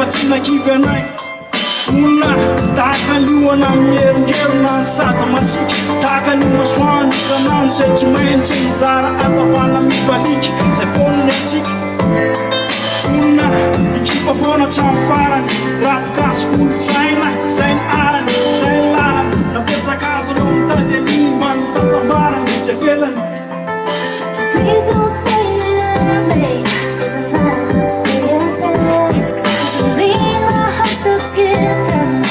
kanefa tsy nakivy anay Una tahaka liona mierongerona ny sady masiky tahaka ny masoandro kanano zay tsy maintsy mizara azafana mibaliky zay fonony atsika Una ikifa foana hatramy farany rapokaso kolotsaina zay ny arany zay ny lalany napetsaka azo reo mitady animba ny fahasambarany zay felany Please don't say you love me, 'cause I might not say it back. 'Cause you leave my heart still skipping.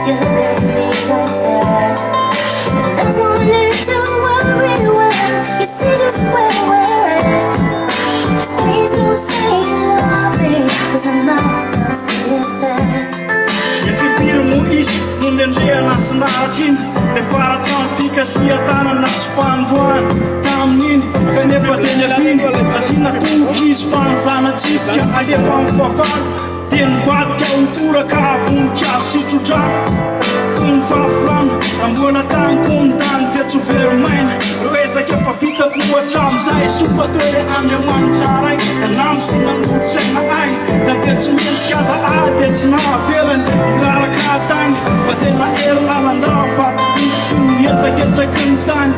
You look at me like that. And there's no need to worry when you see just where we're at. Just please don't say you love me, 'cause I might not say it back. Efipiro mo izy no nendrehana sy naratriny le faratrano fikasia tanana sy fandroany tamin'iny kanefa teny afiny satria natomoky izy fanzanatsifika alefa amin'ny fafalo dia nivadika hotoraka voninkazo sitrodrano toy ny fahafilana ambola tany komidany dia tsy veromaina resaky efa vitako hatram'izay sofa toere Andriamanitra ray nanamo sy nangotraina ay na dia tsy mendrika aza dia tsy nahavelany iraraka tany fa tena ery lalandava fatobitry mihetraketsaky ny tany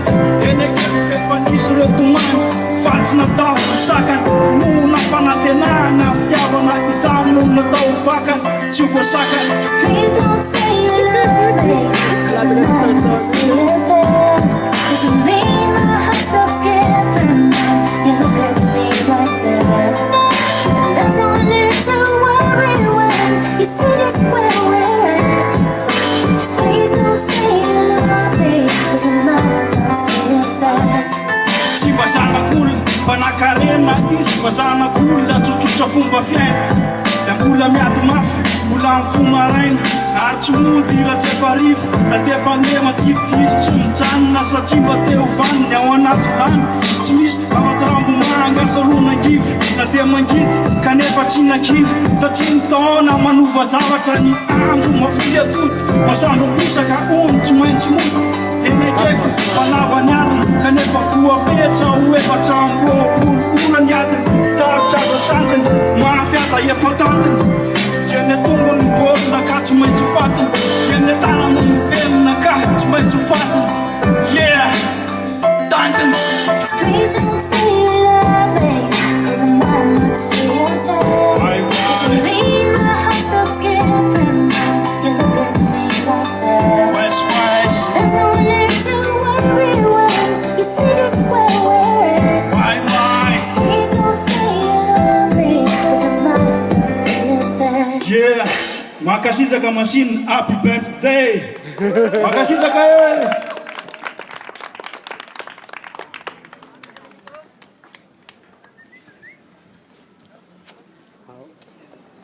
eny akely fefanisy reo tomany fa tsy natao sakany finoana fanantenana fitiavana izany no natao vakany tsy voasakany Please don't say you love me, 'cause I might not say it back. 'Cause you mean my heart stops skipping when you look at me like that. There's no need to worry when you see just where we're at. Just please don't say you love me, 'cause I might not say it back. Tsy vazanak'olona mpanakarena izy vazanak'olona tsotsotra fomba fiaina da mbola miady mafy mbola amin'ny fomaraina ary tsy mody raha tsy efarivo na dia fanema tivy izy tsy mijanona satria mba teo vaniny ao anaty vilany tsy misy afatsy-rambo mangasaronangivy na dia mangidy kanefa tsy nankivy satria ny taona manova zavatra ny andro mafy atody masoandro mposaka ony tsy maintsy mody eny akeko fanavany alina kanefa voafetra ho efatramboapolo ola ny adiny sarotra aza tantiny mahafiaza efa tantiny eny atongony bolina ka tsy maintsy fatiny eny tanany mipelina ka tsy maintsy fatiny yeah tantiny Please don't say you love me, 'cause I might not say it back. 'Cause you leave my heart stops skipping when you look at me like that. West Wise There's no need to worry when you see just where we're at. Wise Please don't say you love me, 'cause I might not say it back. yeah makasitraka masiny happy birthday makasitraka